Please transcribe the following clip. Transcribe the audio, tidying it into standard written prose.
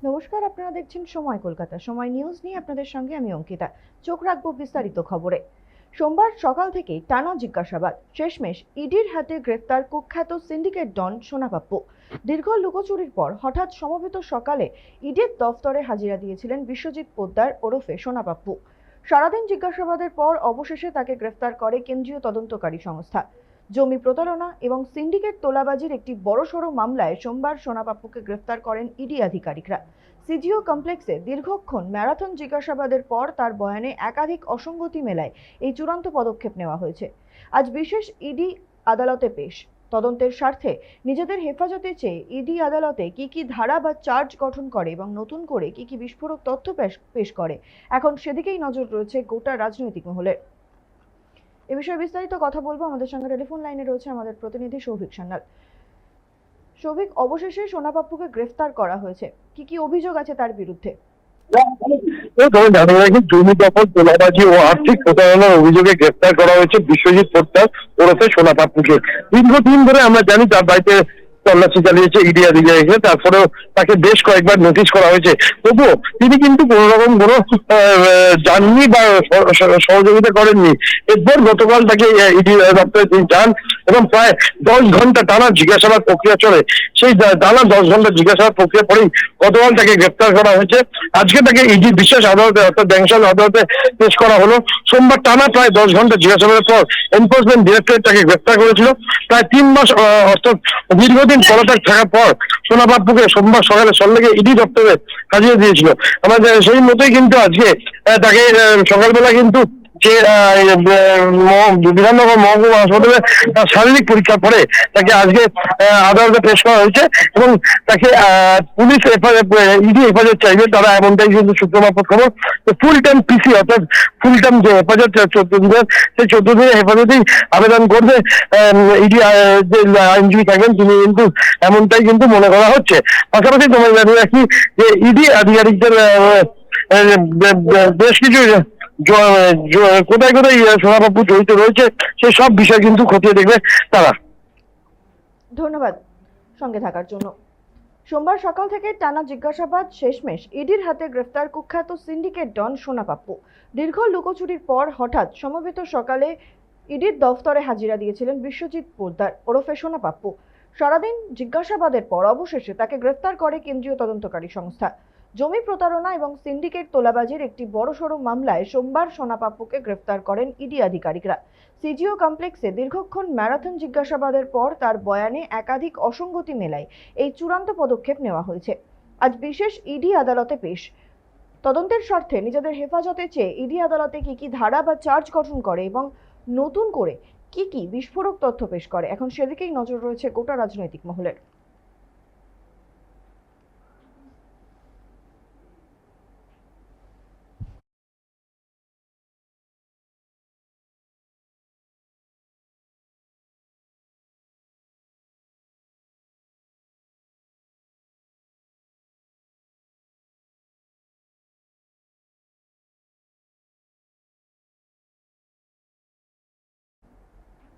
নমস্কার, আপনারা দেখছেন সময় কলকাতা। সময় নিউজ নিয়ে আপনাদের সঙ্গে আমি অঙ্কিতা। চোখ রাখবো বিস্তারিত খবরে। সোমবার সকাল থেকে টানা জিজ্ঞাসাবাদ, শেষমেশ ইডির হাতে গ্রেফতার কুখ্যাত সিন্ডিকেট ডন সোনা পাপ্পু। দীর্ঘ লুকোচুরির পর হঠাৎ সমবেত সকালে ইডির দফতরে হাজিরা দিয়েছিলেন বিশ্বজিৎ পোদ্দার ওরফে সোনা পাপ্পু। সারাদিন জিজ্ঞাসাবাদের পর অবশেষে তাকে গ্রেফতার করে কেন্দ্রীয় তদন্তকারী সংস্থা। জমি প্রতারণা এবং সিন্ডিকেট তোলাবাজির একটি বড়সড় মামলায় সোমবার সোনা পাপ্পুকে গ্রেফতার করেন ইডি আধিকারিকরা। সিজিও কমপ্লেক্সে দীর্ঘক্ষণ ম্যারাথন জিজ্ঞাসাবাদের পর তার বয়ানে একাধিক অসঙ্গতি মেলায় এই চূড়ান্ত পদক্ষেপ নেওয়া হয়েছে। আজ বিশেষ ইডি আদালতে পেশ। তদন্তের স্বার্থে নিজেদের হেফাজতে চেয়ে ইডি আদালতে কি ধারা বা চার্জ গঠন করে এবং নতুন করে কি বিস্ফোরক তথ্য পেশ করে, এখন সেদিকেই নজর রয়েছে গোটা রাজনৈতিক মহলের। এ বিষয়ে বিস্তারিত কথা বলবো। আমাদের সঙ্গে টেলিফোন লাইনে রয়েছে আমাদের প্রতিনিধি সৌভিক সান্যাল। সৌভিক, অবশেষে সোনা পাপ্পুকে গ্রেফতার করা হয়েছে, কি অভিযোগ আছে তার বিরুদ্ধে? জমি দখল, তোলাবাজি ও আর্থিক প্রতারণার অভিযোগে গ্রেফতার করা হয়েছে বিশ্বজিৎ পোদ্দার ওরফে সোনা পাপ্পুকে। দীর্ঘদিন ধরে আমরা জানি তার বাড়িতে তল্লাশি চালিয়েছে ইডি আধিকারিকরা, তারপরেও তাকে বেশ কয়েকবার নোটিশ করা হয়েছে। তবুও তিনি কিন্তু কোন রকম কোনো যাননি বা সহযোগিতা করেননি। এরপর গতকাল তাকে ইডি দপ্তরে তিনি যান এবং প্রায় 10 ঘন্টা টানা জিজ্ঞাসাবাদ প্রক্রিয়া চলে। সেই টানা 10 ঘন্টা জিজ্ঞাসাবাদ প্রক্রিয়া পরেই গতকাল তাকে গ্রেপ্তার করা হয়েছে। আজকে তাকে ইডি বিশেষ আদালতে অর্থাৎ ব্যাংশাল আদালতে পেশ করা হলো। সোমবার টানা প্রায় 10 ঘন্টা জিজ্ঞাসাবাদের পর এনফোর্সমেন্ট ডিরেক্টরেট তাকে গ্রেপ্তার করেছিল। প্রায় 3 মাস অর্থাৎ দীর্ঘদিন পলাতক থাকার পর সোনা পাপ্পুকে সোমবার সকালে সল্লেগে ইডি দপ্তরে হাজিরা দিয়েছিল। আমাদের সেই মতোই কিন্তু আজকে তাকে সকালবেলা কিন্তু যে বিধাননগর মহকুমা হাসপাতালে তার শারীরিক পরীক্ষার পরে তাকে আজকে আদালতে পেশ করা হয়েছে এবং তাকে পুলিশ ইডি হেফাজত চাইবে তারা, এমনটাই কিন্তু সূত্র মারফত খবর। ফুল টাইম পিসি অর্থাৎ ফুল টাইম যে হেফাজত 14 দিনের, সেই 14 দিনের হেফাজতেই আবেদন করবে ইডি যে আইনজীবী থাকবেন তিনি, কিন্তু এমনটাই কিন্তু মনে করা হচ্ছে। পাশাপাশি তোমায় জানিয়ে রাখি যে ইডি আধিকারিকদের বেশ কিছু কোথায় কোথায় সোনা পাপ্পু জড়িত রয়েছে সেই সব বিষয় কিন্তু খতিয়ে দেখবে তারা। ধন্যবাদ সঙ্গে থাকার জন্য। সোমবার সকাল থেকে টানা জিজ্ঞাসাবাদ, শেষমেশ ইডির হাতে গ্রেফতার কুখ্যাত সিন্ডিকেট ডন সোনা পাপ্পু। দীর্ঘ লুকোচুরির পর হঠাৎ সমবেত সকালে ইডির দফতরে হাজিরা দিয়েছিলেন বিশ্বজিৎ পোদ্দার ওরফে সোনা পাপ্পু। সারাদিন জিজ্ঞাসাবাদের পর অবশেষে তাকে গ্রেফতার করে কেন্দ্রীয় তদন্তকারী সংস্থা। জমি প্রতারণা এবং সিন্ডিকেট তোলাবাজির একটি বড়সড় মামলায় সোমবার সোনা পাপ্পুকে গ্রেফতার করেন ইডি আধিকারিকরা। সিজিও কমপ্লেক্সে দীর্ঘক্ষণ ম্যারাথন জিজ্ঞাসাবাদের পর তার বয়ানে একাধিক অসঙ্গতি মেলায় এই চূড়ান্ত পদক্ষেপ নেওয়া হয়েছে। আজ বিশেষ ইডি আদালতে পেশ। তদন্তের স্বার্থে নিজেদের হেফাজতে চেয়ে ইডি আদালতে কি ধারা বা চার্জ গঠন করে এবং নতুন করে কি বিস্ফোরক তথ্য পেশ করে, এখন সেদিকেই নজর রয়েছে গোটা রাজনৈতিক মহলের।